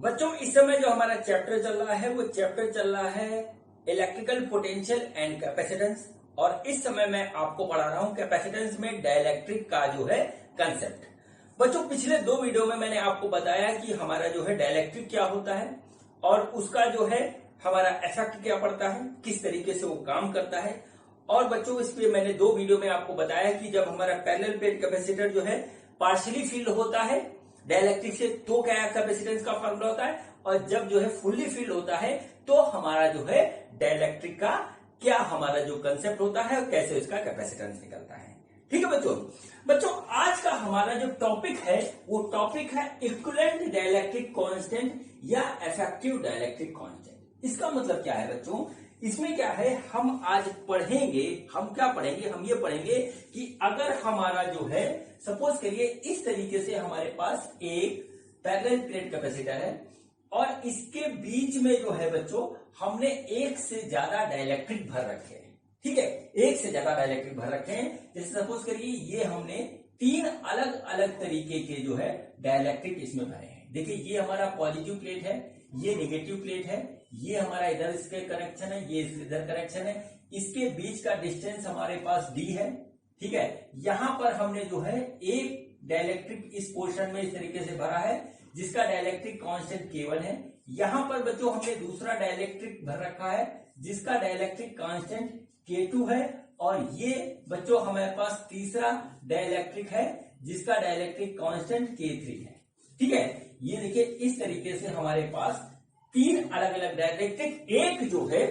बच्चों इस समय जो हमारा चैप्टर चल रहा है वो चैप्टर चल रहा है इलेक्ट्रिकल पोटेंशियल एंड कैपेसिटेंस। और इस समय मैं आपको पढ़ा रहा हूं कैपेसिटेंस में डाइलेक्ट्रिक का जो है कंसेप्ट। बच्चों पिछले दो वीडियो में मैंने आपको बताया कि हमारा जो है डाइलेक्ट्रिक क्या होता है और उसका जो है हमारा इफेक्ट क्या पड़ता है, किस तरीके से वो काम करता है। और बच्चों इस पे मैंने दो वीडियो में आपको बताया कि जब हमारा पैरेलल प्लेट कैपेसिटर जो है पार्शियली फील्ड होता है डाइलेक्ट्रिक से तो क्या कैपेसिटेंस का फॉर्मूला होता है, और जब जो है फुल्ली फील्ड होता है तो हमारा जो है डाइलेक्ट्रिक का क्या हमारा जो कंसेप्ट होता है और कैसे उसका कैपेसिटेंस निकलता है। ठीक है बच्चों आज का हमारा जो टॉपिक है वो टॉपिक है इक्विवेलेंट डाइलेक्ट्रिक कांस्टेंट या इफेक्टिव डाइलेक्ट्रिक कांस्टेंट। इसका मतलब क्या है बच्चों, इसमें क्या है हम आज पढ़ेंगे, हम क्या पढ़ेंगे, हम ये पढ़ेंगे कि अगर हमारा जो है सपोज करिए इस तरीके से हमारे पास एक पैरेलल प्लेट कैपेसिटर है और इसके बीच में जो है बच्चों हमने एक से ज्यादा डाइलेक्ट्रिक भर रखे हैं। ठीक है, एक से ज्यादा डाइलेक्ट्रिक भर रखे हैं। जैसे सपोज करिए ये हमने तीन अलग अलग तरीके के जो है डाइलेक्ट्रिक इसमें भरे हैं। देखिए ये हमारा पॉजिटिव प्लेट है, ये नेगेटिव प्लेट है, ये हमारा इधर इसके कनेक्शन है, ये इधर कनेक्शन है, इसके बीच का डिस्टेंस हमारे पास d है। ठीक है, यहां पर हमने जो है एक डाइलेक्ट्रिक इस पोर्शन में इस तरीके से भरा है जिसका डाइलेक्ट्रिक कांस्टेंट K1 है। यहां पर बच्चों हमने दूसरा डाइलेक्ट्रिक भर रखा है जिसका डाइलेक्ट्रिक कांस्टेंट K2 है, और ये बच्चों हमारे पास तीसरा डाइलेक्ट्रिक है जिसका डाइलेक्ट्रिक कांस्टेंट K3 है। ठीक है, ये देखिए इस तरीके से हमारे पास तीन अलग अलग डाइलेक्ट्रिक एक जो है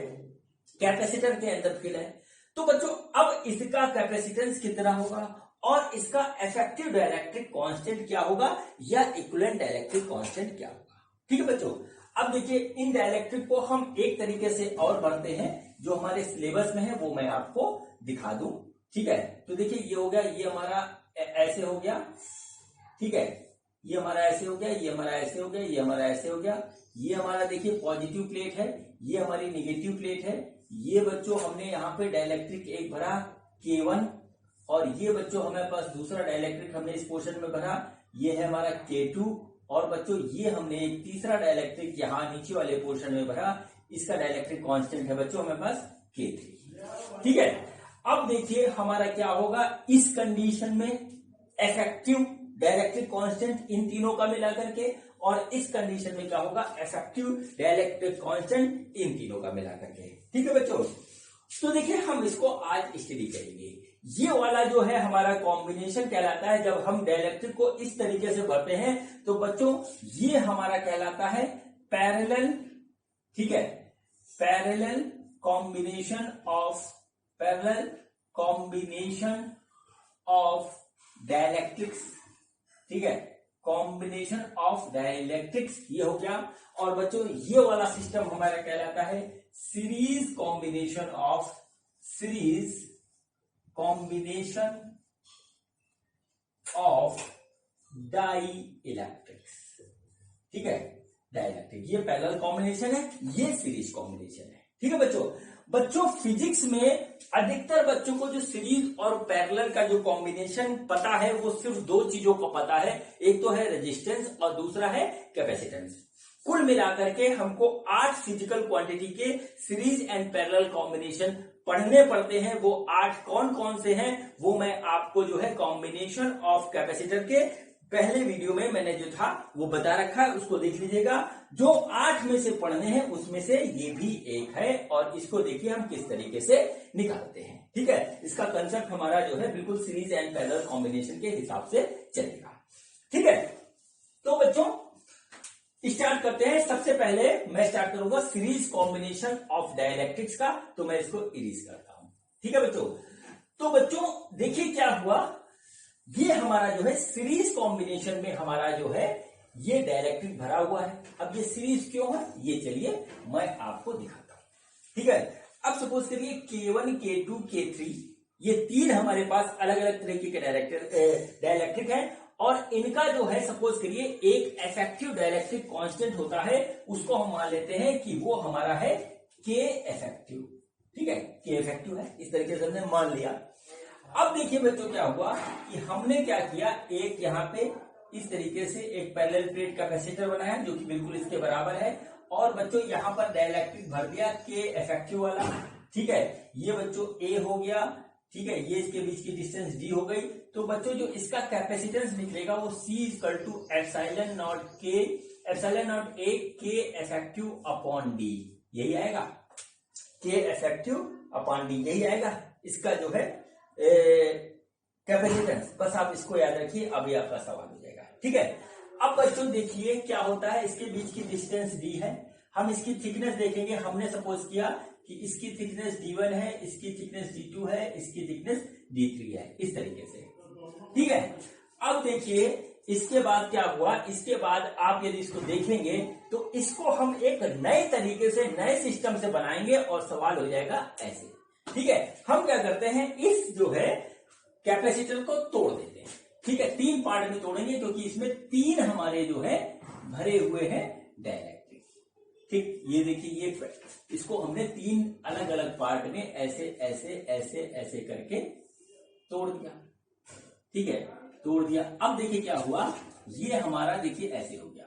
कैपेसिटर के अंदर फिल है। तो बच्चों अब इसका कैपेसिटेंस कितना होगा और इसका इफेक्टिव डाइलेक्ट्रिक कांस्टेंट क्या होगा या इक्विवेलेंट डाइलेक्ट्रिक कांस्टेंट क्या होगा। ठीक है बच्चों, अब देखिए इन डाइलेक्ट्रिक को हम एक तरीके से और पढ़ते हैं जो हमारे सिलेबस में है वो मैं आपको दिखा दूं। ठीक है, तो देखिए ये हो गया, ये हमारा ऐसे हो गया। ठीक है, ये हमारा ऐसे हो गया, ये हमारा ऐसे हो गया, ये हमारा ऐसे हो गया। ये हमारा देखिए पॉजिटिव प्लेट है, ये हमारी नेगेटिव प्लेट है। ये बच्चों हमने यहाँ पे डाइलेक्ट्रिक एक भरा K1, और ये बच्चों हमारे पास दूसरा डाइलेक्ट्रिक हमने इस पोर्शन में भरा, ये है हमारा K2, और बच्चों ये हमने एक तीसरा डाइलेक्ट्रिक यहाँ नीचे वाले पोर्शन में भरा, इसका डाइलेक्ट्रिक कांस्टेंट है बच्चों हमारे पास K3। ठीक है, अब देखिए हमारा क्या होगा इस कंडीशन में इफेक्टिव डाइलेक्ट्रिक कांस्टेंट इन तीनों का मिला करके, और इस कंडीशन में क्या होगा इफेक्टिव डाइलेक्ट्रिक कांस्टेंट इन तीनों का मिला करके। ठीक है बच्चों, तो देखिए हम इसको आज स्टडी करेंगे। ये वाला जो है हमारा कॉम्बिनेशन कहलाता है, जब हम डाइलेक्ट्रिक को इस तरीके से भरते हैं तो बच्चों ये हमारा कहलाता है पैरेलल। ठीक है, पैरेलल कॉम्बिनेशन ऑफ डाइलेक्ट्रिक्स। ठीक है, कॉम्बिनेशन ऑफ डाइलेक्ट्रिक्स ये हो गया। और बच्चों ये वाला सिस्टम हमारा कहलाता है सीरीज कॉम्बिनेशन ऑफ डाइलेक्ट्रिक्स। ठीक है, डाइलेक्ट्रिक ये पैरेलल कॉम्बिनेशन है, ये सीरीज कॉम्बिनेशन है। ठीक है बच्चों फिजिक्स में अधिकतर बच्चों को जो सीरीज और पैरेलल का जो कॉम्बिनेशन पता है वो सिर्फ दो चीजों को पता है, एक तो है रेजिस्टेंस और दूसरा है कैपेसिटेंस। कुल मिलाकर के हमको 8 फिजिकल क्वांटिटी के सीरीज एंड पैरेलल कॉम्बिनेशन पढ़ने पड़ते हैं। वो 8 कौन कौन से हैं वो मैं आपको जो है कॉम्बिनेशन ऑफ कैपेसिटर के पहले वीडियो में मैंने जो था वो बता रखा है, उसको देख लीजिएगा। जो 8 में से पढ़ने हैं उसमें से ये भी एक है, और इसको देखिए हम किस तरीके से निकालते हैं। ठीक है, इसका कंसेप्ट हमारा जो है बिल्कुल सीरीज एंड पैरेलल कॉम्बिनेशन के हिसाब से चलेगा। ठीक है, तो बच्चों स्टार्ट करते हैं। सबसे पहले मैं स्टार्ट करूंगा सीरीज कॉम्बिनेशन ऑफ डाइलेक्ट्रिक्स का, तो मैं इसको इरेज करता हूं। ठीक है बच्चों, तो बच्चों देखिए क्या हुआ, ये हमारा जो है सीरीज कॉम्बिनेशन में हमारा जो है ये डाइलेक्ट्रिक भरा हुआ है। अब ये सीरीज क्यों है ये चलिए मैं आपको दिखाता हूं। ठीक है, अब सपोज करिए K1, K2, K3 ये तीन हमारे पास अलग अलग तरीके के डाइलेक्ट्रिक है, और इनका जो है सपोज करिए एक इफेक्टिव डाइलेक्ट्रिक कांस्टेंट होता है, उसको हम मान लेते हैं कि वो हमारा है K इफेक्टिव। ठीक है, K इफेक्टिव है, इस तरीके से हमने मान लिया। अब देखिए बच्चों क्या हुआ कि हमने क्या किया, एक यहाँ पे इस तरीके से एक पैरेलल प्लेट कैपेसिटर बनाया जो कि बिल्कुल इसके बराबर है, और बच्चों यहाँ पर डाइलेक्ट्रिक भर दिया के इफेक्टिव वाला। ठीक है, ये बच्चों ए हो गया। ठीक है, ये इसके बीच की डिस्टेंस डी हो गई। तो बच्चों जो इसका कैपेसिटेंस निकलेगा वो C equal to epsilon not K, epsilon not A K effective upon D, यही आएगा, के इफेक्टिव अपॉन डी, यही आएगा इसका जो है कैपेसिटेंस। बस आप इसको याद रखिए, अभी आपका सवाल हो जाएगा। ठीक है, अब बच्चों देखिए क्या होता है, इसके बीच की डिस्टेंस डी है, हम इसकी थिकनेस देखेंगे। हमने सपोज किया कि इसकी थिकनेस D1 है, इसकी थिकनेस D2 है, इसकी थिकनेस D3 है, इस तरीके से। ठीक है, अब देखिए इसके बाद क्या हुआ, इसके बाद आप यदि इसको देखेंगे तो इसको हम एक नए तरीके से, नए सिस्टम से बनाएंगे और सवाल हो जाएगा ऐसे। ठीक है, हम क्या करते हैं, इस जो है कैपेसिटर को तोड़ देते हैं। ठीक है, 3 पार्ट में तोड़ेंगे क्योंकि इसमें 3 हमारे जो है भरे हुए हैं डाइलेक्ट्रिक। ठीक, ये देखिए, ये इसको हमने 3 अलग अलग पार्ट में ऐसे ऐसे ऐसे ऐसे करके तोड़ दिया। ठीक है, तोड़ दिया। अब देखिए क्या हुआ, ये हमारा देखिए ऐसे हो गया।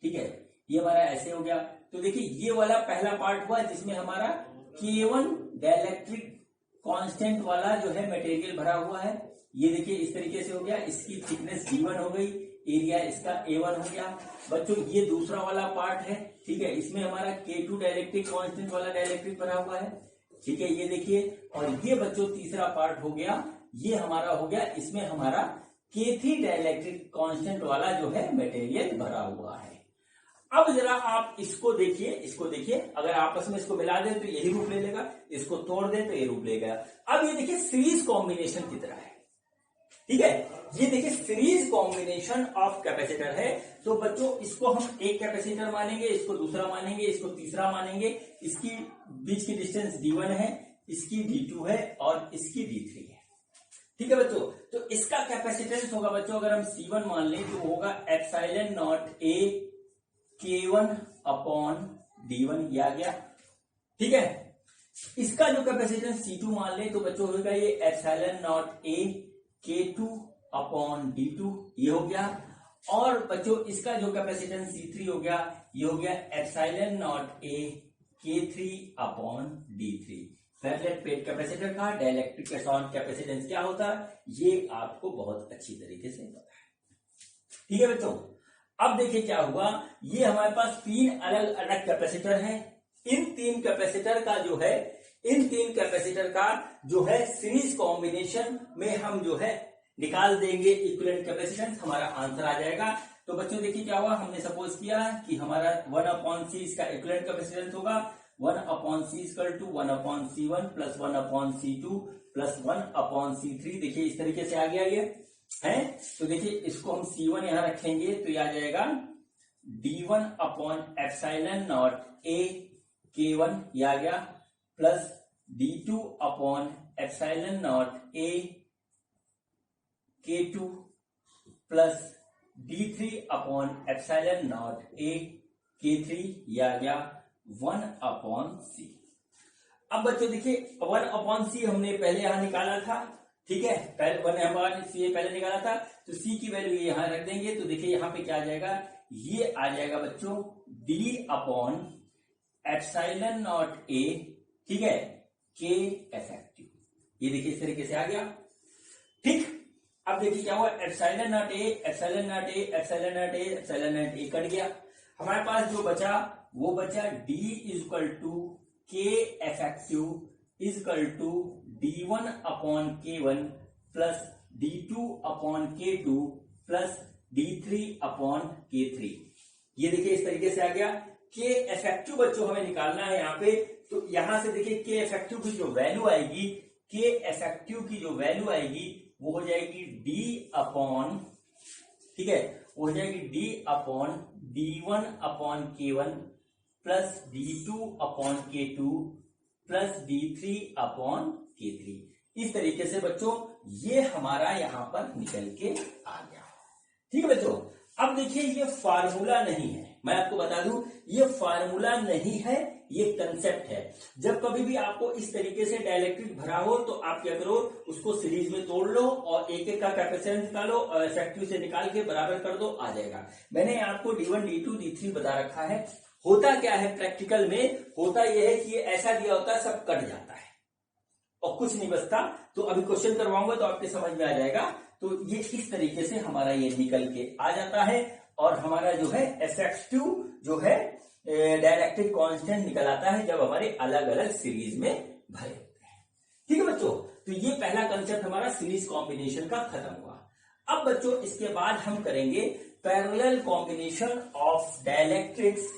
ठीक है, ये हमारा ऐसे हो गया। तो देखिए ये वाला पहला पार्ट हुआ जिसमें हमारा K1 डाइलेक्ट्रिक कांस्टेंट वाला जो है मटेरियल भरा हुआ है। ये देखिए इस तरीके से हो गया, इसकी थिकनेस D1 हो गई, एरिया इसका A1 हो गया। बच्चों ये दूसरा वाला पार्ट है। ठीक है, इसमें हमारा K2 डाइलेक्ट्रिक कांस्टेंट वाला डाइलेक्ट्रिक भरा हुआ है। ठीक है, ये देखिए, और ये बच्चों तीसरा पार्ट हो गया, ये हमारा हो गया, इसमें हमारा K3 डाइलेक्ट्रिक कांस्टेंट वाला जो है मटेरियल भरा हुआ है। अब जरा आप इसको देखिए, इसको देखिए, अगर आपस में इसको मिला दें तो यही रूप ले लेगा, इसको तोड़ दें तो ये रूप लेगा। अब ये देखिए सीरीज कॉम्बिनेशन की तरह है। ठीक है, ये देखिए सीरीज कॉम्बिनेशन ऑफ कैपेसिटर है। तो बच्चों इसको हम एक कैपेसिटर मानेंगे, इसको दूसरा मानेंगे, इसको तीसरा मानेंगे। इसकी बीच की डिस्टेंस D1 है, इसकी D2 है और इसकी D3 है। ठीक है बच्चों, तो इसका कैपेसिटेंस होगा बच्चों, अगर हम C1 मान लें तो होगा epsilon not A K1 upon D1, ये आ गया। ठीक है, इसका जो कैपेसिटेंस C2 मान ले तो बच्चों होगा ये epsilon not A K2 upon D2, ये हो गया। और बच्चों इसका जो कैपेसिटेंस C3 हो गया, ये हो गया epsilon not A K3 upon D3। Parallel plate capacitor का डाइलेक्ट्रिक कैपेसिटेंस क्या होता है, ये आपको बहुत अच्छी तरीके से पता है। ठीक है बच्चों, अब देखिए क्या हुआ, ये हमारे पास 3 अलग अलग कैपेसिटर हैं। इन 3 कैपेसिटर का जो है, इन 3 कैपेसिटर का जो है सीरीज कॉम्बिनेशन में हम जो है निकाल देंगे इक्विवेलेंट कैपेसिटेंस, हमारा आंसर आ जाएगा। तो बच्चों देखिए क्या हुआ, हमने सपोज किया कि हमारा 1/C इसका इक्विवेलेंट कैपेसिटेंस होगा, 1/C equal to 1/C1 plus 1/C2 plus 1/C3। देखिए इस तरीके से आ गया ये है। तो देखिए इसको हम C1 यहां रखेंगे तो ये आ जाएगा D1 upon epsilon not A K1, ये आ गया, plus D2 upon epsilon not A K2 plus D3 upon epsilon not A K3, ये आ गया 1/C। अब बच्चों देखिए 1/C हमने पहले यहां निकाला था। ठीक है, पहले 1/C पहले निकाला था, तो C की वैल्यू यहां रख देंगे। तो देखिए यहां पे क्या आ जाएगा, ये आ जाएगा बच्चों D upon epsilon not A, ठीक है, K इफेक्टिव। ये देखिए इस तरीके से आ गया। ठीक, अब देखिए क्या हुआ, epsilon not A, epsilon not A, epsilon not A, epsilon not A कट गया। हमारे पास जो बचा वो बचा D equal to K effective equal to D1 upon K1 plus D2 upon K2 plus D3 upon K3। ये देखिए इस तरीके से आ गया। K इफेक्टिव बच्चों हमें निकालना है यहाँ पे, तो यहां से देखिए K इफेक्टिव की जो वैल्यू आएगी, K इफेक्टिव की जो वैल्यू आएगी वो हो जाएगी D अपॉन, ठीक है, वो हो जाएगी D upon D1 upon K1 plus D2 upon K2 plus D3 upon K3। इस तरीके से बच्चों ये हमारा यहां पर निकल के आ गया। ठीक है बच्चों, अब देखिए ये फार्मूला नहीं है, मैं आपको बता दूं, ये फार्मूला नहीं है, ये कंसेप्ट है। जब कभी भी आपको इस तरीके से डाइलेक्ट्रिक भरा हो तो आप क्या करो, उसको सीरीज में तोड़ लो और एक एक का कैपेसिटेंस निकालो और इफेक्टिव से निकाल के बराबर कर दो, आ जाएगा। मैंने आपको D1 D2 D3 बता रखा है। होता क्या है प्रैक्टिकल में, होता यह है कि ये ऐसा दिया होता है, सब कट जाता है और कुछ नहीं बचता। तो अभी क्वेश्चन करवाऊंगा तो आपके समझ में आ जाएगा। तो ये इस तरीके से हमारा ये निकल के आ जाता है और हमारा जो है इफेक्टिव जो है डाइलेक्ट्रिक कांस्टेंट निकल आता है जब हमारे अलग अलग सीरीज में भरे होते हैं। ठीक है बच्चों, तो ये पहला कंसेप्ट हमारा सीरीज कॉम्बिनेशन का खत्म हुआ। अब बच्चों इसके बाद हम करेंगे parallel combination of dielectrics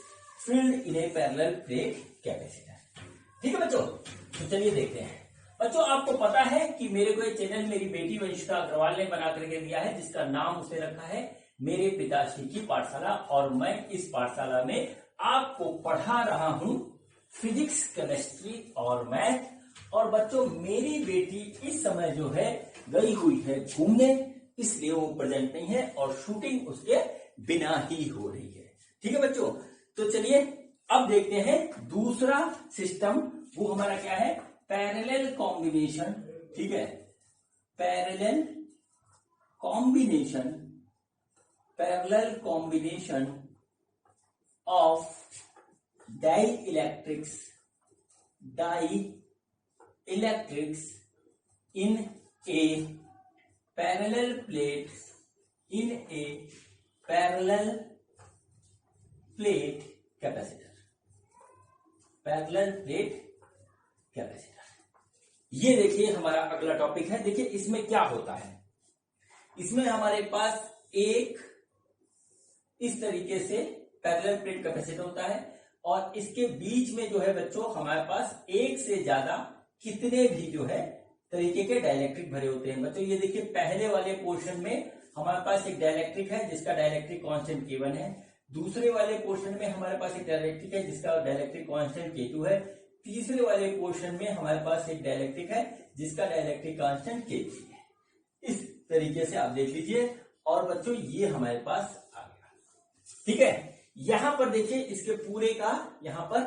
field in a parallel plate capacitor. ठीक है बच्चों, तो चलिए देखते हैं। बच्चों आपको पता है कि मेरे को ये चैनल मेरी बेटी वंशिका अग्रवाल ने बना करके दिया है, जिसका नाम उसने रखा है मेरे पिताश्री की पाठशाला, और मैं इस पाठशाला में आपको पढ़ा रहा हूं फिजिक्स, केमिस्ट्री और मैथ। और बच्चों मेरी बेटी इस समय जो है गई हुई है घूमने, इसलिए वो प्रेजेंट नहीं है और शूटिंग उसके बिना ही हो रही है। ठीक है बच्चों, तो चलिए अब देखते हैं दूसरा सिस्टम, वो हमारा क्या है, पैरेलल कॉम्बिनेशन। ठीक है, parallel combination, parallel combination of dielectrics in a parallel plate, in a parallel plate capacitor, parallel plate capacitor. ये देखिए हमारा अगला टॉपिक है। देखिए इसमें क्या होता है, इसमें हमारे पास एक इस तरीके से पैरेलल प्लेट कैपेसिटर होता है और इसके बीच में जो है बच्चों हमारे पास एक से ज्यादा कितने भी जो है तरीके के डाइलेक्ट्रिक भरे होते हैं। बच्चों ये देखिए पहले वाले पोर्शन में हमारे पास एक डाइलेक्ट्रिक है जिसका डाइलेक्ट्रिक कांस्टेंट K1 है, दूसरे वाले पोर्शन में हमारे पास एक डाइलेक्ट्रिक है जिसका डाइलेक्ट्रिक कांस्टेंट K2 है, तीसरे वाले पोर्शन में हमारे पास एक डाइलेक्ट्रिक है जिसका डाइलेक्ट्रिक कांस्टेंट K3 है। इस तरीके से आप देख लीजिए और बच्चों ये हमारे पास आ गया। ठीक है, यहां पर देखिए इसके पूरे का यहां पर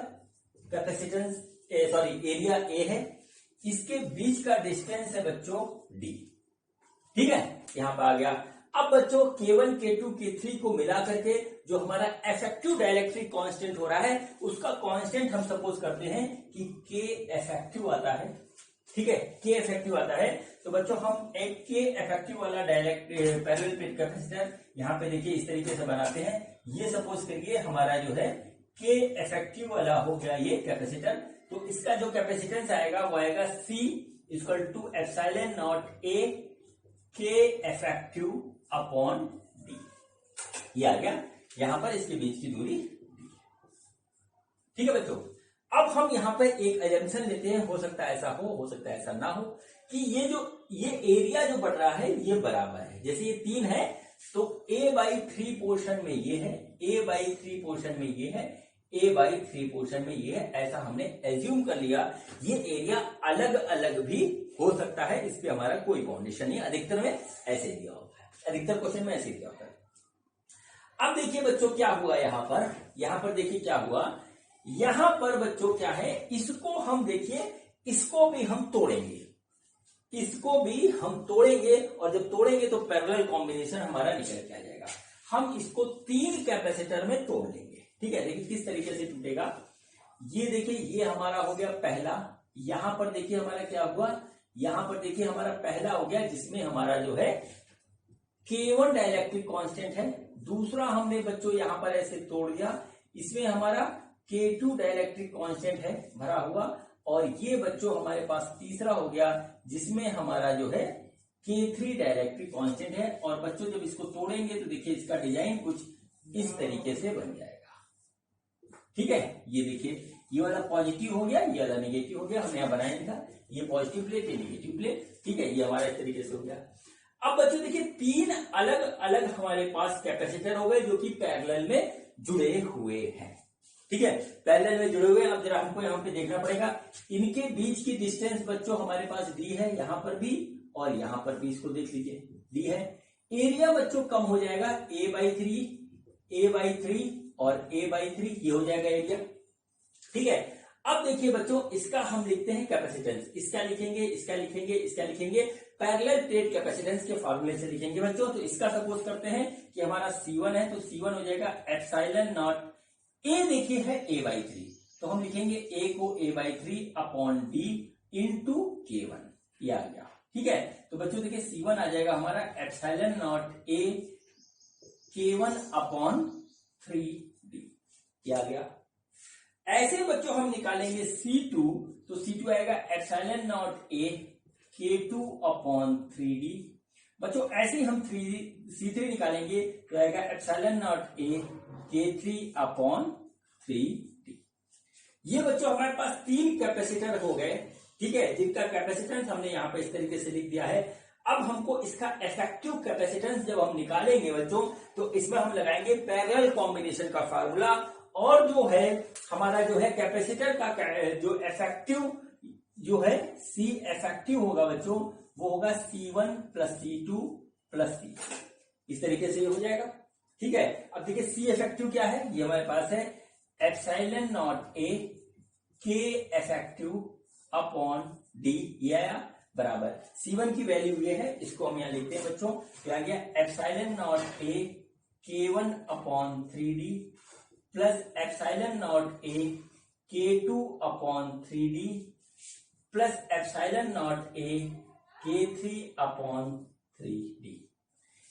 कैपेसिटेंस एरिया A है, इसके बीच का डिस्टेंस है बच्चों D। ठीक है, यहां पर आ गया। अब बच्चों K1 K2 K3 को मिला करके जो हमारा इफेक्टिव डाइलेक्ट्रिक कांस्टेंट हो रहा है उसका कांस्टेंट हम सपोज करते हैं कि K इफेक्टिव आता है। ठीक है, K इफेक्टिव आता है। तो बच्चों हम एक K इफेक्टिव वाला पैरेलल प्लेट कैपेसिटर यहां पे देखिए इस तरीके से बनाते हैं। ये सपोज करिए हमारा जो है K इफेक्टिव वाला हो गया ये कैपेसिटर। तो इसका जो कैपेसिटेंस आएगा वो आएगा C equal to epsilon not A K effective upon D। ये आ गया, यहां पर इसके बीच की दूरी D। ठीक है बच्चों, अब हम यहां पर एक एजम्पशन लेते हैं, हो सकता है ऐसा हो सकता है ऐसा ना हो, कि ये एरिया जो बढ़ रहा है ये बराबर है। जैसे ये 3 है तो A/3 पोर्शन में ये है, A/3 पोर्शन में ये है, A/3 पोर्शन में ये है, ऐसा हमने एज्यूम कर लिया। ये एरिया अलग अलग भी हो सकता है, इस पे हमारा कोई बाउंडेशन नहीं, अधिकतर में ऐसे दिया होता है, अधिकतर क्वेश्चन में ऐसे दिया होता है। अब देखिए बच्चों क्या हुआ यहां पर देखिए क्या हुआ, यहां पर बच्चों क्या है, इसको हम देखिए इसको भी हम तोड़ेंगे, इसको भी हम तोड़ेंगे और जब तोड़ेंगे तो पैरेलल कॉम्बिनेशन हमारा निकल के आ जाएगा। हम इसको 3 कैपेसिटर में तोड़ लेंगे। ठीक है, देखिए किस तरीके से टूटेगा। ये देखिए ये हमारा हो गया पहला, यहां पर देखिए हमारा क्या हुआ, यहां पर देखिए हमारा पहला हो गया जिसमें हमारा जो है K1 डाइलेक्ट्रिक कांस्टेंट है। दूसरा हमने बच्चों यहां पर ऐसे तोड़ दिया, इसमें हमारा K2 डाइलेक्ट्रिक कांस्टेंट है भरा हुआ, और ये बच्चों हमारे पास तीसरा हो गया जिसमें हमारा जो है K3 डाइलेक्ट्रिक कांस्टेंट है। और बच्चों जब इसको तोड़ेंगे तो देखिए इसका डिजाइन कुछ इस तरीके से बन जाएगा। ठीक है, ये देखिए ये वाला पॉजिटिव हो गया, ये वाला नेगेटिव हो गया, हमने यहां बनाया था, ये पॉजिटिव प्लेट ये नेगेटिव प्लेट। ठीक है, ये हमारा इस तरीके से हो गया। अब बच्चों देखिए 3 अलग अलग हमारे पास कैपेसिटर हो गए जो कि पैरेलल में जुड़े हुए हैं। ठीक है, पैरेलल में जुड़े हुए। अब जरा हमको यहाँ पे देखना पड़ेगा, इनके बीच की डिस्टेंस बच्चों हमारे पास D है, यहां पर भी और यहां पर भी, इसको देख लीजिए D है। एरिया बच्चों कम हो जाएगा A/3 और A/3 ये हो जाएगा एरिया। ठीक है, अब देखिए बच्चों इसका हम लिखते हैं कैपेसिटेंस, इसका लिखेंगे, इसका लिखेंगे, इसका लिखेंगे, पैरेलल प्लेट कैपेसिटेंस के फॉर्मूले से लिखेंगे बच्चों। तो इसका सपोज करते हैं कि हमारा C1 है, तो C1 हो जाएगा एप्सिलॉन नॉट, A देखिए है A/3, तो हम लिखेंगे A को A/3 upon D into K1, ये आ गया। ठीक है, तो बच्चों देखिए C1 आ जाएगा हमारा epsilon not A K1 upon 3D, ये आ गया। ऐसे बच्चों हम निकालेंगे C2, तो C2 आएगा epsilon not A K2 upon 3D। बच्चों ऐसे ही हम C3 निकालेंगे तो आएगा epsilon not A K3 upon 3D। ये बच्चों हमारे पास 3 कैपेसिटर हो गए, ठीक है, जिनका कैपेसिटेंस हमने यहाँ पे इस तरीके से लिख दिया है। अब हमको इसका इफेक्टिव कैपेसिटेंस जब हम निकालेंगे बच्चों, तो इसमें हम लगाएंगे पैरेलल कॉम्बिनेशन का फार्मूला, और जो है हमारा जो है कैपेसिटर का जो इफेक्टिव जो है C इफेक्टिव होगा बच्चों, वो होगा C1 plus C2 plus C, इस तरीके से ये हो जाएगा। ठीक है, अब देखिए C इफेक्टिव क्या है, ये हमारे पास है epsilon not A K effective upon D, ये आया बराबर C1 की वैल्यू ये है, इसको हम यहाँ लिखते हैं बच्चों, क्या गया epsilon not A K1 upon 3D plus epsilon not A K2 upon 3D plus epsilon not A K3 upon 3D।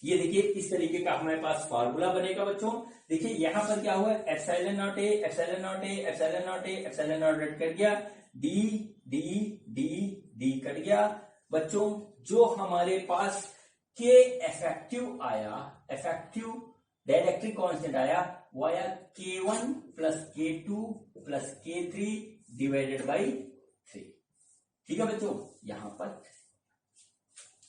ये देखिए इस तरीके का हमारे पास फार्मूला बनेगा बच्चों। देखिए यहां पर क्या हुआ, epsilon not A epsilon not A epsilon not A epsilon not cut गया, D D D D cut गया बच्चों। जो हमारे पास K इफेक्टिव आया, इफेक्टिव डाइलेक्ट्रिक कांस्टेंट आया, वो आया K1 plus K2 plus K3 divided by 3। ठीक है बच्चों, यहां पर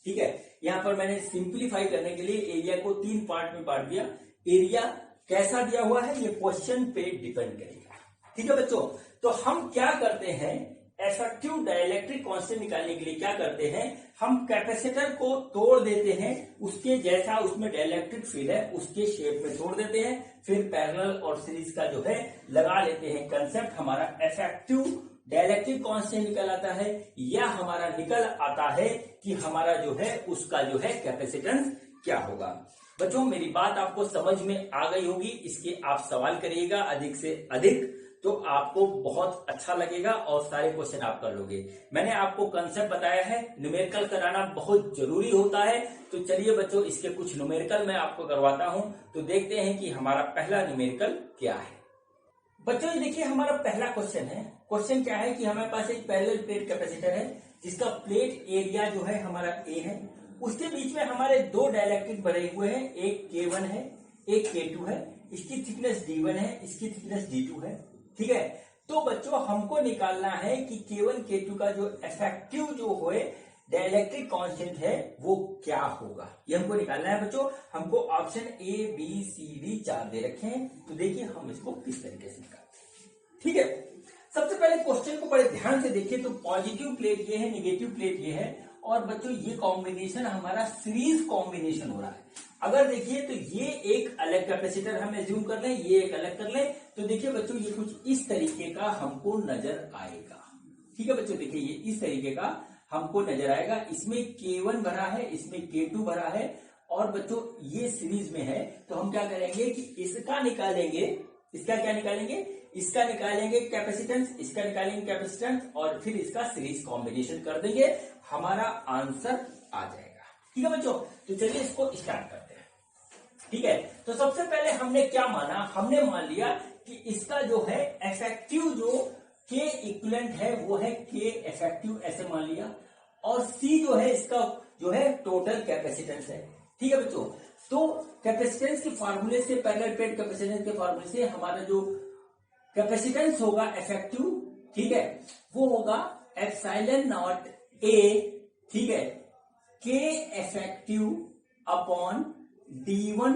ठीक है, यहां पर मैंने सिंप्लीफाई करने के लिए एरिया को 3 पार्ट में बांट दिया। एरिया कैसा दिया हुआ है ये क्वेश्चन पे डिपेंड करेगा। ठीक है बच्चों, तो हम क्या करते हैं, इफेक्टिव डाइलेक्ट्रिक कांस्टेंट निकालने के लिए क्या करते हैं, हम कैपेसिटर को तोड़ देते हैं, उसके जैसा उसमें डाइलेक्ट्रिक फील्ड है उसके शेप में तोड़ देते हैं, फिर पैरेलल और सीरीज का जो है लगा लेते हैं कंसेप्ट, हमारा इफेक्टिव डाइलेक्ट्रिक कांस्टेंट निकल आता है, या हमारा निकल आता है कि हमारा जो है उसका जो है कैपेसिटेंस क्या होगा। बच्चों मेरी बात आपको समझ में आ गई होगी, इसके आप सवाल करिएगा अधिक से अधिक, तो आपको बहुत अच्छा लगेगा और सारे क्वेश्चन आप कर लोगे। मैंने आपको कंसेप्ट बताया है, न्यूमेरिकल कराना बहुत जरूरी होता है। तो चलिए बच्चों इसके कुछ न्यूमेरिकल मैं आपको करवाता हूं, तो देखते हैं कि हमारा पहला न्यूमेरिकल क्या है। बच्चों ये देखिए हमारा पहला क्वेश्चन है। क्वेश्चन क्या है कि हमारे पास एक पैरेलल प्लेट कैपेसिटर है जिसका प्लेट एरिया जो है हमारा A है, उसके बीच में हमारे 2 डाइलेक्ट्रिक बने हुए हैं, एक K1 है एक K2 है, इसकी थिकनेस D1 है, इसकी थिकनेस D2 है। ठीक है, तो बच्चों हमको निकालना है कि K1 K2 का जो इफेक्टिव जो होए डाइलेक्ट्रिक कांस्टेंट है वो क्या होगा, ये हमको निकालना है बच्चों। हमको option A B C D 4 दे रखे हैं, तो देखिए हम इसको किस तरीके से निकालते हैं। ठीक है, सबसे पहले क्वेश्चन को बड़े ध्यान से देखिए, तो पॉजिटिव प्लेट ये है, निगेटिव प्लेट ये है, और बच्चों ये कॉम्बिनेशन हमारा सीरीज कॉम्बिनेशन हो रहा है। अगर देखिए तो ये एक अलग कैपेसिटर हम एज्यूम कर लें, ये एक अलग कर लें, तो देखिए बच्चों ये कुछ इस तरीके का हमको नजर आएगा। ठीक है बच्चों, देखिए ये इस तरीके का हमको नजर आएगा, इसमें K1 भरा है, इसमें K2 भरा है, और बच्चों ये सीरीज में है, तो हम क्या करेंगे कि इसका निकालेंगे, इसका क्या निकालेंगे, इसका निकालेंगे कैपेसिटेंस, इसका निकालेंगे कैपेसिटेंस, और फिर इसका सीरीज कॉम्बिनेशन कर देंगे, हमारा आंसर आ जाएगा। ठीक है बच्चों, तो चलिए इसको स्टार्ट करते हैं। ठीक है, तो सबसे पहले हमने क्या माना, हमने मान लिया कि इसका जो है इफेक्टिव जो K इक्विवेलेंट है वो है K इफेक्टिव, ऐसे मान लिया, और C जो है इसका जो है टोटल कैपेसिटेंस है। ठीक है बच्चों, तो कैपेसिटेंस के फार्मूले से, पैरेलल प्लेट कैपेसिटेंस के फार्मूले से हमारा जो कैपेसिटेंस होगा इफेक्टिव, ठीक है, वो होगा एप्सिलॉन नॉट A, ठीक है, K effective upon D1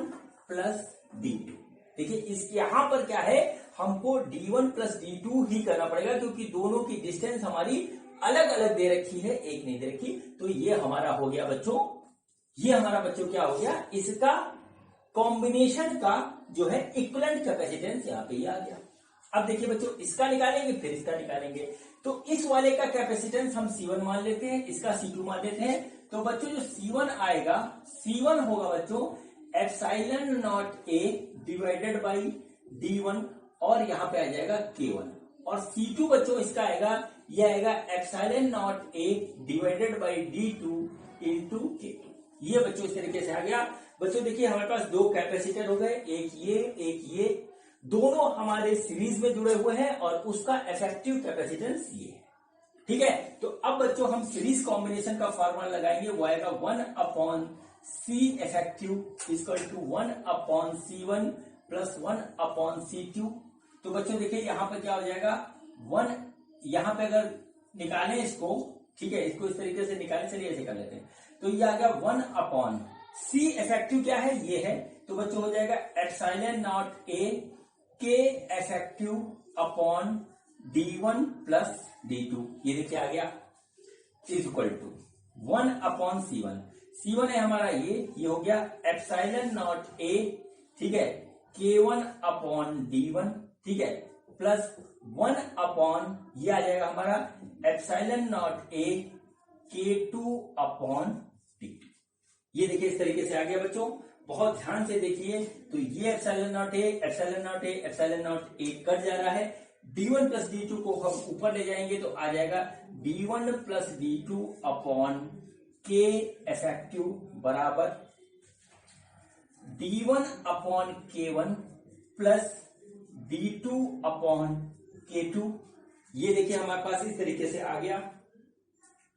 plus D2। देखिए इस यहां पर क्या है, हमको D1 प्लस D2 ही करना पड़ेगा, क्योंकि दोनों की डिस्टेंस हमारी अलग अलग दे रखी है, एक नहीं दे रखी। तो ये हमारा हो गया बच्चों, ये हमारा बच्चों क्या हो गया, इसका कॉम्बिनेशन का जो है इक्विवेलेंट कैपेसिटेंस यहाँ पे आ गया। अब देखिए बच्चों, इसका निकालेंगे फिर इसका निकालेंगे। तो इस वाले का कैपेसिटेंस हम C1 मान लेते हैं, इसका C2 मान लेते हैं। तो बच्चों जो C1 आएगा, C1 होगा बच्चों epsilon not A divided by D1 और यहाँ पे आ जाएगा K1। और C2 बच्चों इसका आएगा, ये आएगा epsilon not A divided by D2 into K2। ये बच्चों इस तरीके से आ गया। बच्चों देखिए हमारे पास दो कैपेसिटर हो गए, एक ये, दोनों हमारे सीरीज में जुड़े हुए हैं और उसका इफेक्टिव कैपेसिटेंस ये है। ठीक है, तो अब बच्चों हम सीरीज कॉम्बिनेशन का फॉर्मूला लगाएंगे, वो आएगा 1/C effective equal to 1/C1 plus 1/C2। तो बच्चों देखिए यहाँ पे क्या हो जाएगा, 1, यहाँ पे अगर निकालें इसको, ठीक है, इसको इस तरीके से निकालें, चलिए ऐसे कर लेते हैं। तो ये आ गया 1/C इफेक्टिव क्या है, ये है। तो बच्चों हो जाएगा epsilon not A K effective upon D1 plus D2, ये देखिए आ गया, is equal to 1/C1। C1 है हमारा ये हो गया एप्सिलॉन नॉट A, ठीक है, K1 अपॉन D1, ठीक है, प्लस 1 ये आ जाएगा हमारा epsilon not A K2 upon D2। ये देखिए इस तरीके से आ गया बच्चों, बहुत ध्यान से देखिए। तो ये एप्सिलॉन नॉट A कट जा रहा है, D1 प्लस D2 को हम ऊपर ले जाएंगे तो आ जाएगा D1 plus D2 upon K effective बराबर D1 upon K1 plus D2 upon K2। ये देखिए हमारे पास इस तरीके से आ गया,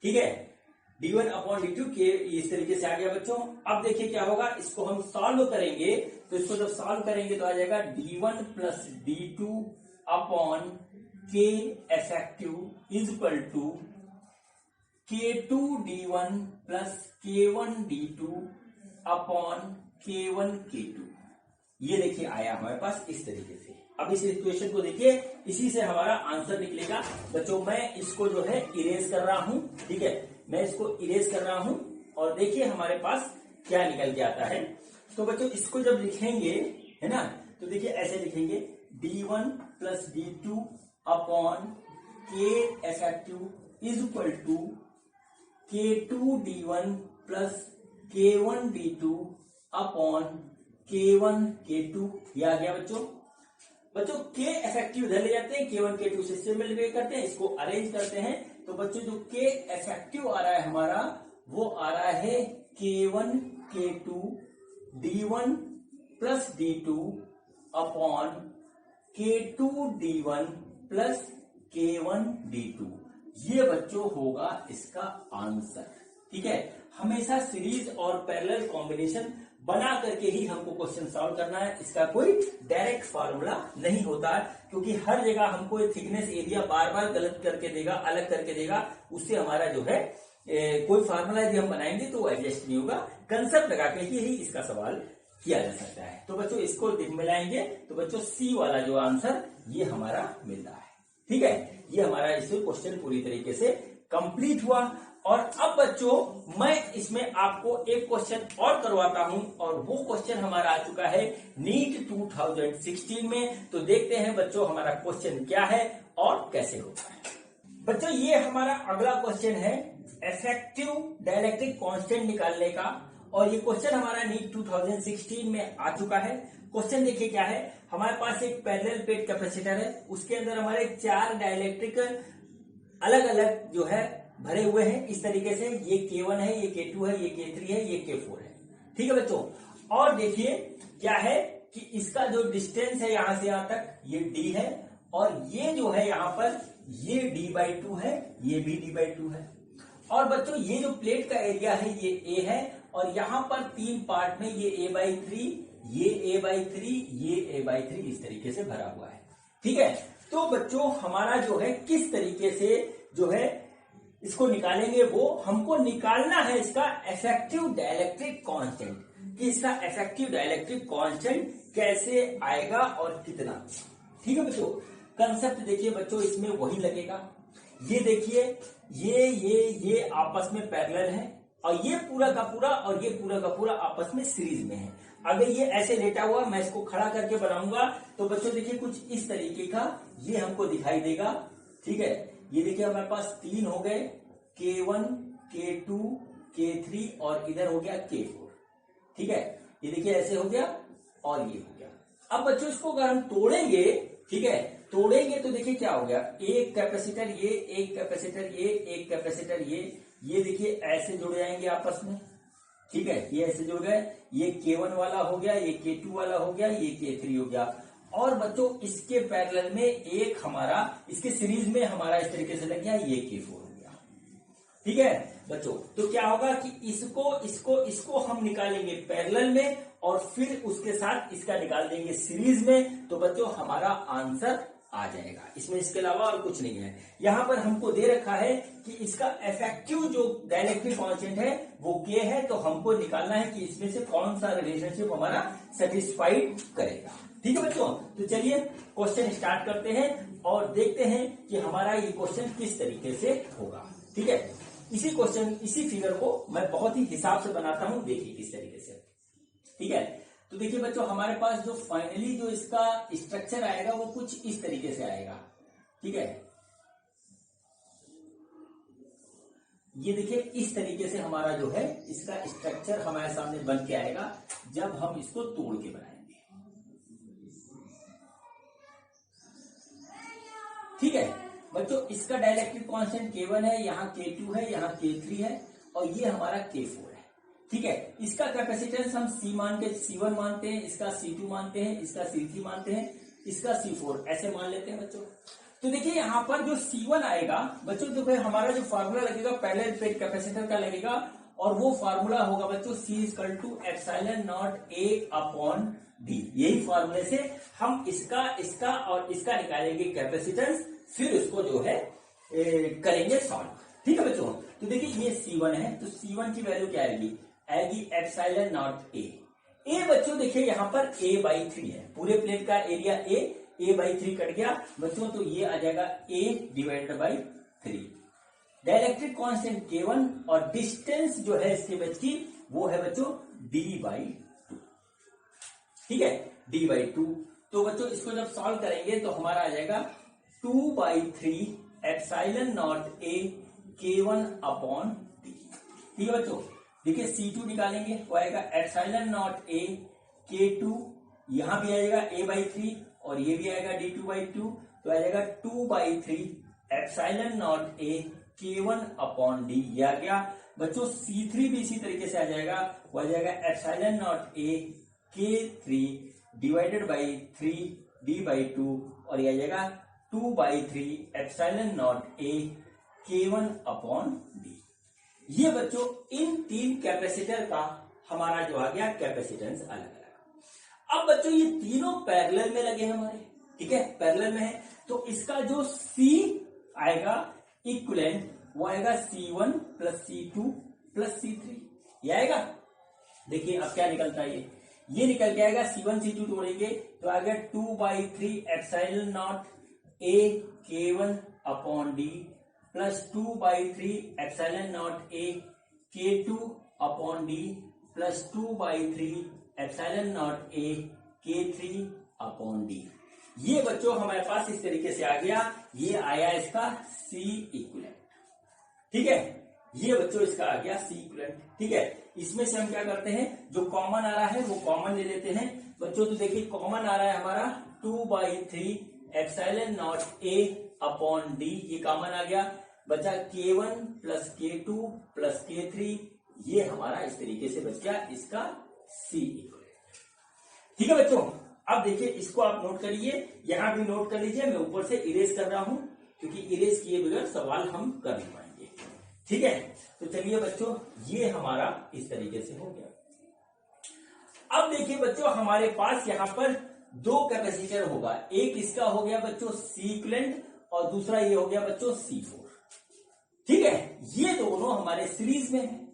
ठीक है, D1 अपॉन D2 के इस तरीके से आ गया बच्चों। अब देखिए क्या होगा, इसको हम सॉल्व करेंगे, तो इसको जब सॉल्व करेंगे तो आ जाएगा D1 plus D2 upon K effective is equal to K2 D1 plus K1 D2 upon K1 K2। ये देखिए आया हमारे पास इस तरीके से। अब इस इक्वेशन को देखिए, इसी से हमारा आंसर निकलेगा बच्चों। मैं इसको जो है इरेज कर रहा हूं, ठीक है, मैं इसको इरेज कर रहा हूं और देखिए हमारे पास क्या निकल के आता है। तो बच्चों इसको जब लिखेंगे, है ना, तो देखिए ऐसे लिखेंगे D1 plus D2 upon K effective is equal to K2 D1 plus K1 D2 upon K1 K2। ये आ गया बच्चों। बच्चों K इफेक्टिव इधर ले जाते हैं, K1 K2 से सिमिलर करते हैं, इसको अरेंज करते हैं। तो बच्चों जो K इफेक्टिव आ रहा है हमारा, वो आ रहा है K1 K2 D1 plus D2 upon K2 D1 plus K1 D2। ये बच्चों होगा इसका आंसर। ठीक है, हमेशा सीरीज और पैरेलल कॉम्बिनेशन बना करके ही हमको क्वेश्चन सॉल्व करना है, इसका कोई डायरेक्ट फार्मूला नहीं होता है, क्योंकि हर जगह हमको थिकनेस एरिया बार बार गलत करके देगा, अलग करके देगा, उससे हमारा जो है कोई फार्मूला यदि हम बनाएंगे तो वो एडजस्ट नहीं होगा। कंसेप्ट लगा के ही इसका सवाल किया जा सकता है। तो बच्चों इसको मिलाएंगे तो बच्चों सी वाला जो आंसर ये हमारा मिल रहा है। ठीक है, ये हमारा इससे क्वेश्चन पूरी तरीके से कंप्लीट हुआ। और अब बच्चों मैं इसमें आपको एक क्वेश्चन और करवाता हूं, और वो क्वेश्चन हमारा आ चुका है नीट 2016 में। तो देखते हैं बच्चों हमारा क्वेश्चन क्या है और कैसे होता है। बच्चों ये हमारा अगला क्वेश्चन है इफेक्टिव डाइलेक्ट्रिक कांस्टेंट निकालने का, और ये क्वेश्चन हमारा नीट 2016 में आ चुका है। क्वेश्चन देखिए क्या है, हमारे पास एक पैरेलल प्लेट कैपेसिटर है, उसके अंदर हमारे 4 डाइलेक्ट्रिक अलग अलग जो है भरे हुए हैं इस तरीके से। ये K1 है, ये K2 है, ये K3 है, ये K4 है। ठीक है बच्चों, और देखिए क्या है कि इसका जो डिस्टेंस है यहां से यहां तक ये D है, और ये जो है यहां पर ये D/2 है, ये भी D/2 है। और बच्चों ये जो प्लेट का एरिया है ये A है, और यहां पर 3 पार्ट में ये A/3, ये A/3, ये A/3 इस तरीके से भरा हुआ है। ठीक है, तो बच्चों हमारा जो है किस तरीके से जो है इसको निकालेंगे, वो हमको निकालना है इसका इफेक्टिव डाइलेक्ट्रिक कांस्टेंट, कि इसका इफेक्टिव डाइलेक्ट्रिक कांस्टेंट कैसे आएगा और कितना। ठीक है बच्चों, कंसेप्ट देखिए बच्चों इसमें वही लगेगा। ये देखिए ये आपस में पैरेलल है, और ये पूरा का पूरा और ये पूरा का पूरा आपस में सीरीज में है। अगर ये ऐसे लेटा हुआ मैं इसको खड़ा करके बनाऊंगा तो बच्चों देखिए कुछ इस तरीके का ये हमको दिखाई देगा। ठीक है, ये देखिए हमारे पास 3 हो गए, K1, K2, K3 और इधर हो गया K4। ठीक है, ये देखिए ऐसे हो गया और ये हो गया। अब बच्चों इसको अगर हम तोड़ेंगे, ठीक है, तोड़ेंगे तो देखिए क्या हो गया, एक कैपेसिटर ये, एक कैपेसिटर ये, एक कैपेसिटर ये देखिए ऐसे जुड़ जाएंगे आपस में। ठीक है, ये ऐसे जुड़ गए, ये K1 वाला हो गया, ये K2 वाला हो गया, ये K3 हो गया। और बच्चों इसके पैरेलल में एक हमारा, इसके सीरीज में हमारा इस तरीके से लग गया, ये K4 हो गया। ठीक है बच्चों, तो क्या होगा कि इसको हम निकालेंगे पैरेलल में और फिर उसके साथ इसका निकाल देंगे सीरीज में, तो बच्चों हमारा आंसर आ जाएगा। इसमें इसके अलावा और कुछ नहीं है। यहां पर हमको दे रखा है कि इसका इफेक्टिव जो डाइलेक्ट्रिक कांस्टेंट है वो K है, तो हमको निकालना है कि इसमें से कौन सा रिलेशनशिप हमारा सेटिस्फाइड करेगा। ठीक है बच्चों, तो चलिए क्वेश्चन स्टार्ट करते हैं और देखते हैं कि हमारा ये क्वेश्चन किस तरीके से होगा। ठीक है, इसी फिगर को मैं बहुत ही हिसाब से बनाता हूं, देखिए किस तरीके से। ठीक है, तो देखिए बच्चों हमारे पास जो फाइनली जो इसका स्ट्रक्चर आएगा वो कुछ इस तरीके से आएगा। ठीक है, ये देखिए इस तरीके से हमारा जो है इसका स्ट्रक्चर हमारे सामने बन के आएगा जब हम इसको तोड़ के बनाएंगे। ठीक है बच्चों, इसका डाइलेक्ट्रिक कांस्टेंट K1 है, यहाँ K2 है, यहाँ K3 है और ये हमारा K4 है। ठीक है, इसका कैपेसिटेंस हम C1 मानते हैं, इसका C2 मानते हैं, इसका C3 मानते हैं, इसका C4 ऐसे मान लेते हैं बच्चों। तो देखिए यहाँ पर जो C1 आएगा बच्चों, तो फिर हमारा जो फार्मूला लगेगा पैरेलल प्लेट कैपेसिटर का लगेगा और वो फार्मूला होगा बच्चों C=ε0A/d। यही फार्मूले से हम इसका और इसका निकालेंगे कैपेसिटेंस, फिर उसको जो है करेंगे सॉल्व। ठीक है बच्चों, तो देखिए ये C1 है, तो C1 की वैल्यू क्या आएगी ε0A। ए बच्चों देखिए यहाँ पर A/3 है, पूरे प्लेट का एरिया A/3 कट गया बच्चों, तो ये आ जाएगा A/3। डाइलेक्ट्रिक कांस्टेंट K1 और डिस्टेंस जो है इसके बीच की वो है बच्चों D/2। ठीक है, D/2। तो बच्चों इसको जब सॉल्व करेंगे तो हमारा आ जाएगा 2/3 ε0A K1/d। ठीक है बच्चों, देखिए C2 निकालेंगे, वो आएगा ε0A K2, यहां भी आएगा A/3 और ये भी आएगा D2/2, तो आ जाएगा 2/3 ε0A K1/d। ये आ गया बच्चों। C3 भी इसी तरीके से आ जाएगा, वो आ जाएगा ε0A K3 divided by 3 D/2 और ये आ जाएगा 2/3 ε0A K1/d। ये बच्चों इन 3 कैपेसिटर का हमारा जो आ गया कैपेसिटेंस अलग अलग। अब बच्चों ये तीनों पैरेलल में लगे हैं हमारे, ठीक है, पैरेलल में है, तो इसका जो C आएगा इक्विवेलेंट वो आएगा C1 + C2 + C3, ये आएगा। देखिए अब क्या निकलता है, ये निकल के आएगा C1 C2 तोड़ेंगे तो आ गया 2/3 ε0A K1/d plus 2/3 ε0A K2/d plus 2/3 ε0A K3/d। ये बच्चों हमारे पास इस तरीके से आ गया, ये आया इसका C इक्विवेलेंट। ठीक है, ये बच्चों इसका आ गया C इक्विवेलेंट। ठीक है, इसमें से हम क्या करते हैं, जो कॉमन आ रहा है वो कॉमन ले लेते हैं बच्चों। तो देखिए कॉमन आ रहा है हमारा 2/3 ε0A/d, ये कॉमन आ गया, बचा K1 + K2 + K3, ये हमारा इस तरीके से बच गया इसका C इक्विवेलेंट। ठीक है बच्चों, अब देखिए इसको आप नोट करिए, यहां भी नोट कर लीजिए, मैं ऊपर से इरेज कर रहा हूं क्योंकि इरेज किए बगैर सवाल हम कर नहीं पाएंगे। ठीक है, तो चलिए बच्चों ये हमारा इस तरीके से हो गया। अब देखिए बच्चों हमारे पास यहां पर 2 कैपेसिटर होगा, एक इसका हो गया बच्चों C इक्विवेलेंट और दूसरा ये हो गया बच्चों C4। ठीक है, ये दोनों हमारे सीरीज में है।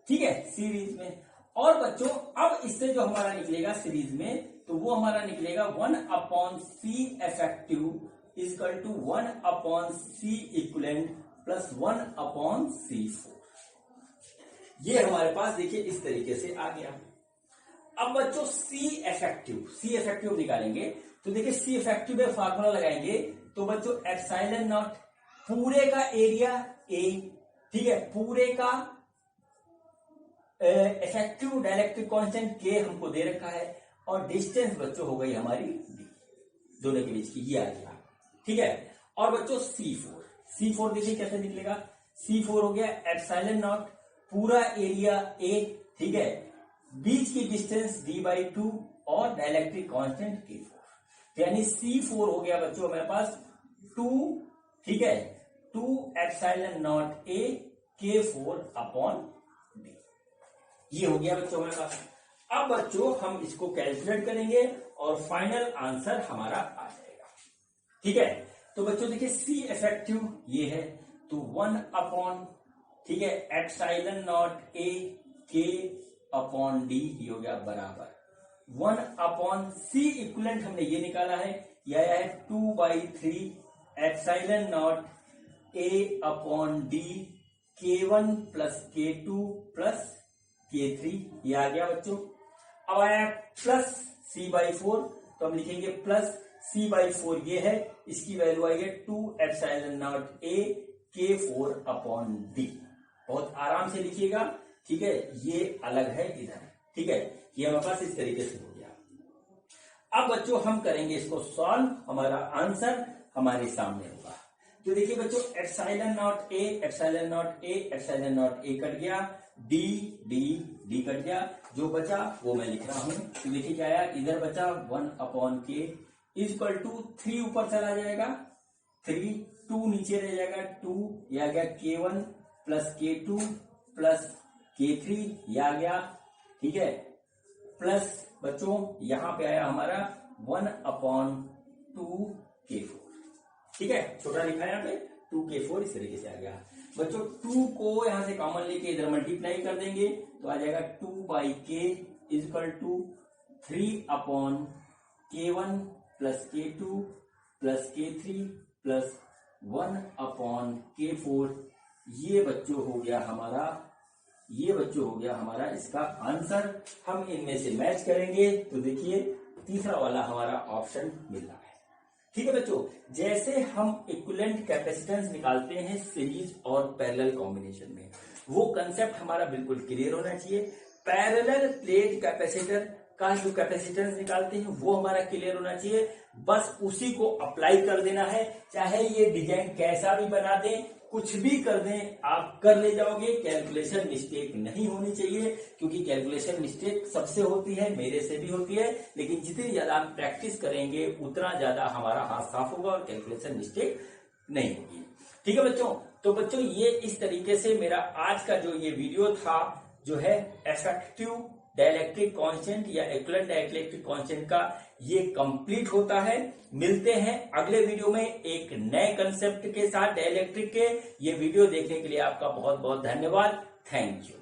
ठीक है, सीरीज में। और बच्चों अब इससे जो हमारा निकलेगा सीरीज में, तो वो हमारा निकलेगा 1/C effective = 1/C equivalent plus 1/C4। ये हमारे पास देखिए इस तरीके से आ गया। अब बच्चों सी इफेक्टिव निकालेंगे। तो देखिए सी इफेक्टिव में फार्मूला लगाएंगे तो बच्चों एप्सिलॉन नॉट पूरे का एरिया ए, ठीक है, पूरे का इफेक्टिव डाइलेक्ट्रिक कांस्टेंट के हमको दे रखा है, और डिस्टेंस बच्चों हो गई हमारी डी, दोनों के बीच की, ये आ गया, ठीक है। और बच्चों C4 देखिए कैसे निकलेगा। C4 हो गया एप्सिलॉन नॉट पूरा एरिया ए, ठीक है, बीच की डिस्टेंस d/2 और डाइलेक्ट्रिक कांस्टेंट K4, यानी C4 हो गया बच्चों हमारे पास 2, ठीक है, 2 epsilon not A K4 upon D, ये हो गया बच्चों हमारे पास। अब बच्चों हम इसको कैलकुलेट करेंगे और फाइनल आंसर हमारा आ जाएगा, ठीक है। तो बच्चों देखिए सी इफेक्टिव ये है, तो 1 अपॉन, ठीक है, एप्सिलॉन नॉट ए के अपॉन डी, ये हो गया बराबर 1 अपॉन सी इक्विवेलेंट हमने ये निकाला है, यह आया है 2/3 epsilon not A upon D K1 plus K2 plus K3, ये आ गया बच्चों। अब आया प्लस C/4, तो हम लिखेंगे प्लस C/4 ये है, इसकी वैल्यू आई है 2 epsilon not A K4 upon D. बहुत आराम से लिखिएगा, ठीक है, ये अलग है इधर, ठीक है, ये हमारे पास इस तरीके से हो गया। अब बच्चों हम करेंगे इसको सॉल्व, हमारा आंसर हमारे सामने होगा। तो देखिए बच्चों एप्सिलॉन नॉट ए कट गया, डी कट गया, जो बचा वो मैं लिख रहा हूं। तो देखिए क्या आया, इधर बचा 1 अपॉन के इक्वल टू 3 ऊपर चला जाएगा, 3, 2 नीचे रह जाएगा 2, यह आ गया K1 plus K2 plus K3, यह आ गया, ठीक है, प्लस बच्चों यहां पे आया हमारा 1 अपॉन 2 K4, ठीक है, छोटा लिखा है यहाँ पे 2 K4, इस तरीके से आ गया बच्चों। 2 को यहां से कॉमन लेके इधर मल्टीप्लाई कर देंगे तो आ जाएगा 2/K equal to 3 upon K1 plus K2 plus K3 plus 1 upon K4, ये बच्चों हो गया हमारा इसका आंसर। हम इनमें से मैच करेंगे तो देखिए तीसरा वाला हमारा ऑप्शन मिल रहा है, ठीक है बच्चों। जैसे हम इक्विवेलेंट कैपेसिटेंस निकालते हैं सीरीज और पैरेलल कॉम्बिनेशन में, वो कंसेप्ट हमारा बिल्कुल क्लियर होना चाहिए। पैरेलल प्लेट कैपेसिटर का जो कैपेसिटेंस निकालते हैं वो हमारा क्लियर होना चाहिए, बस उसी को अप्लाई कर देना है। चाहे ये डिजाइन कैसा भी बना दें, कुछ भी कर दें, आप कर ले जाओगे, कैलकुलेशन मिस्टेक नहीं होनी चाहिए, क्योंकि कैलकुलेशन मिस्टेक सबसे होती है, मेरे से भी होती है, लेकिन जितनी ज्यादा हम प्रैक्टिस करेंगे उतना ज्यादा हमारा हाथ साफ होगा और कैलकुलेशन मिस्टेक नहीं होगी, ठीक है बच्चों। तो बच्चों ये इस तरीके से मेरा आज का जो ये वीडियो था, जो है इफेक्टिव डाइलेक्ट्रिक कांस्टेंट या इक्विवेलेंट डाइलेक्ट्रिक कांस्टेंट का, ये कंप्लीट होता है। मिलते हैं अगले वीडियो में एक नए कंसेप्ट के साथ डाइलेक्ट्रिक के। ये वीडियो देखने के लिए आपका बहुत बहुत धन्यवाद, थैंक यू।